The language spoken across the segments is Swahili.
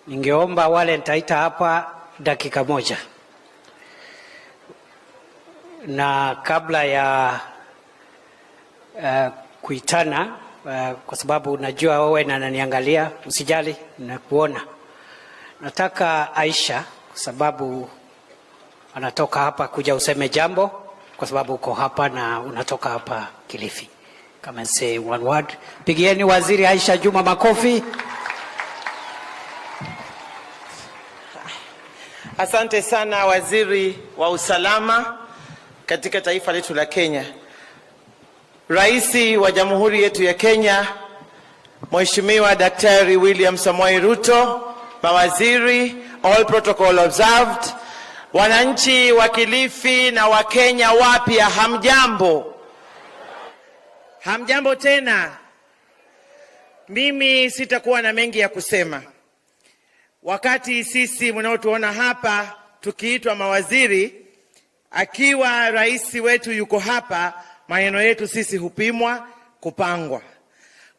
Ningeomba wale nitaita hapa dakika moja. Na kabla ya kuitana, kwa sababu najua wewe na naniangalia, usijali na kuona. Nataka Aisha, kwa sababu anatoka hapa kuja useme jambo, kwa sababu uko hapa na unatoka hapa Kilifi. Come and say one word. Pigieni Waziri Aisha Jumwa makofi. Asante sana Waziri wa usalama katika taifa letu la Kenya. Rais wa Jamhuri yetu ya Kenya, Mheshimiwa Daktari William Samoei Ruto, mawaziri, all protocol observed, wananchi wa Kilifi na wa Kenya wapya, hamjambo. Hamjambo tena. Mimi sitakuwa na mengi ya kusema. Wakati sisi mnaotuona hapa tukiitwa mawaziri, akiwa rais wetu yuko hapa, maneno yetu sisi hupimwa, kupangwa.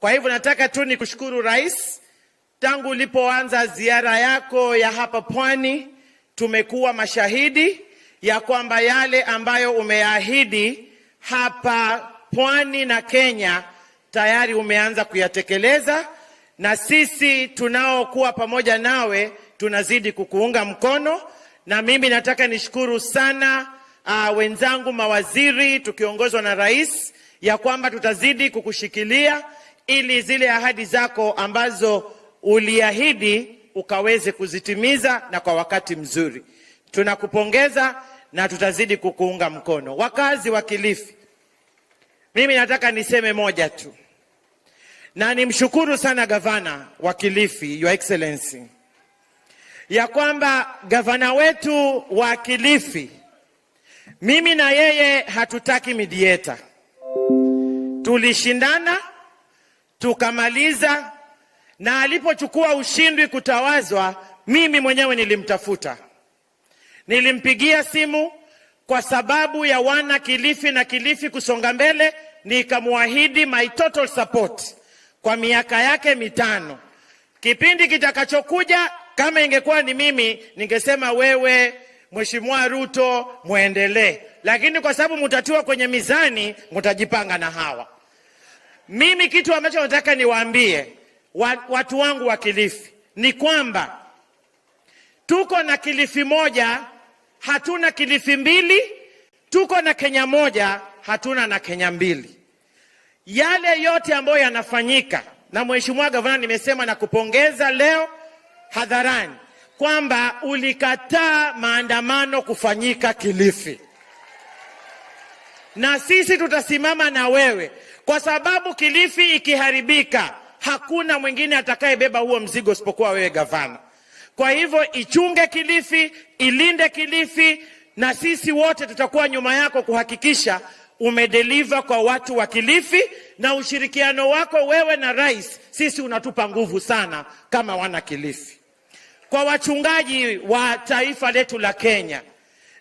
Kwa hivyo nataka tu nikushukuru rais, tangu ulipoanza ziara yako ya hapa pwani, tumekuwa mashahidi ya kwamba yale ambayo umeahidi hapa pwani na Kenya tayari umeanza kuyatekeleza, na sisi tunaokuwa pamoja nawe tunazidi kukuunga mkono. Na mimi nataka nishukuru sana wenzangu mawaziri tukiongozwa na rais, ya kwamba tutazidi kukushikilia ili zile ahadi zako ambazo uliahidi ukaweze kuzitimiza na kwa wakati mzuri. Tunakupongeza na tutazidi kukuunga mkono. Wakazi wa Kilifi, mimi nataka niseme moja tu, na nimshukuru sana gavana wa Kilifi, Your Excellency, ya kwamba gavana wetu wa Kilifi, mimi na yeye hatutaki mediator. Tulishindana, tukamaliza, na alipochukua ushindi kutawazwa, mimi mwenyewe nilimtafuta. Nilimpigia simu kwa sababu ya wana Kilifi na Kilifi kusonga mbele, nikamuahidi my total support kwa miaka yake 5. Kipindi kitakachokuja, kama ingekuwa ni mimi, ningesema wewe Mheshimiwa Ruto muendelee, lakini kwa sababu mutatiwa kwenye mizani, mutajipanga na hawa. Mimi kitu ambacho nataka niwaambie watu wangu wa Kilifi ni kwamba tuko na Kilifi moja, hatuna Kilifi mbili. Tuko na Kenya moja, hatuna na Kenya mbili. Yale yote ambayo yanafanyika, na Mheshimiwa Gavana, nimesema na kupongeza leo hadharani kwamba ulikataa maandamano kufanyika Kilifi, na sisi tutasimama na wewe, kwa sababu Kilifi ikiharibika hakuna mwingine atakayebeba huo mzigo isipokuwa wewe gavana. Kwa hivyo ichunge Kilifi, ilinde Kilifi, na sisi wote tutakuwa nyuma yako kuhakikisha umedeliver kwa watu wa Kilifi. Na ushirikiano wako wewe na rais, sisi unatupa nguvu sana kama wana Kilifi. Kwa wachungaji wa taifa letu la Kenya,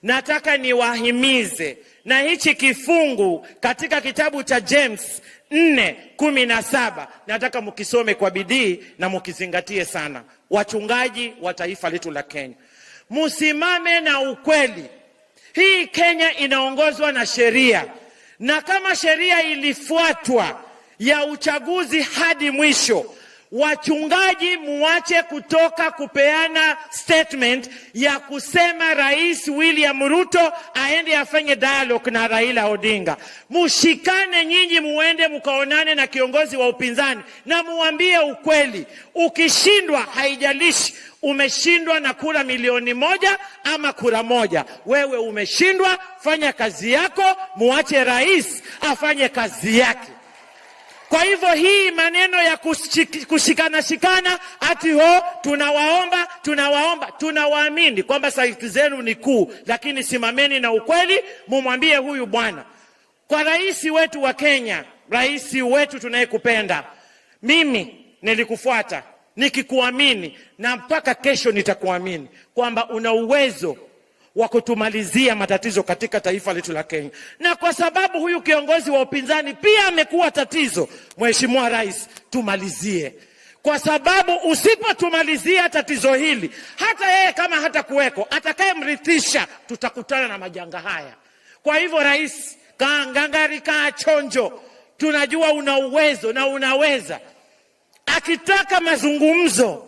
nataka niwahimize na hichi kifungu katika kitabu cha James 4:17, nataka mukisome kwa bidii na mukizingatie sana. Wachungaji wa taifa letu la Kenya, musimame na ukweli. Hii Kenya inaongozwa na sheria, na kama sheria ilifuatwa ya uchaguzi hadi mwisho, wachungaji muache kutoka kupeana statement ya kusema Rais William Ruto aende afanye dialogue na Raila Odinga. Mushikane nyinyi, muende mukaonane na kiongozi wa upinzani na muambie ukweli. Ukishindwa, haijalishi umeshindwa na kura 1,000,000 ama kura moja, wewe umeshindwa. Fanya kazi yako, muache rais afanye kazi yake. Kwa hivyo hii maneno ya kushikana ati tunawaomba, tunawaamini kwamba sauti zenu ni kuu, lakini simameni na ukweli. Mumwambie huyu bwana, kwa rais wetu wa Kenya, rais wetu tunayekupenda, mimi nilikufuata nikikuamini, na mpaka kesho nitakuamini kwamba una uwezo wa kutumalizia matatizo katika taifa letu la Kenya. Na kwa sababu huyu kiongozi wa upinzani pia amekuwa tatizo, Mheshimiwa Rais, tumalizie. kwa sababu usipotumalizia tatizo hili, hata yeye kama hata kuweko atakayemrithisha, tutakutana na majanga haya. Kwa hivyo rais, kaa ngangari, kaa chonjo, tunajua una uwezo na unaweza. Akitaka mazungumzo,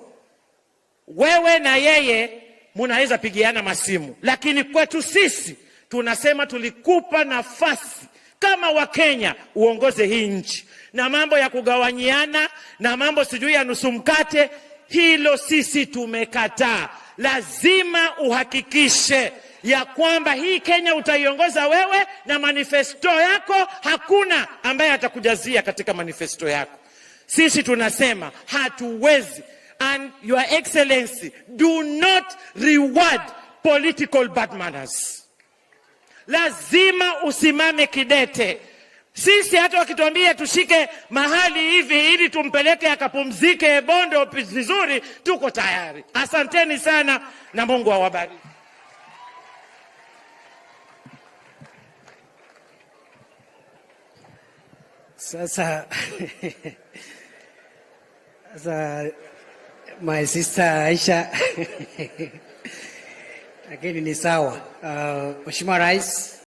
wewe na yeye munaweza pigiana masimu, lakini kwetu sisi tunasema tulikupa nafasi kama Wakenya uongoze hii nchi, na mambo ya kugawanyiana na mambo sijui ya nusu mkate, hilo sisi tumekataa. Lazima uhakikishe ya kwamba hii Kenya utaiongoza wewe, na manifesto yako hakuna ambaye atakujazia katika manifesto yako. Sisi tunasema hatuwezi, and your excellency, do not reward political bad manners. Lazima usimame kidete. Sisi hata wakituambia tushike mahali hivi ili tumpeleke akapumzike Bondo vizuri, tuko tayari. Asanteni sana na Mungu awabariki. Sasa my sister Aisha lakini ni sawa. Mheshimiwa Rais,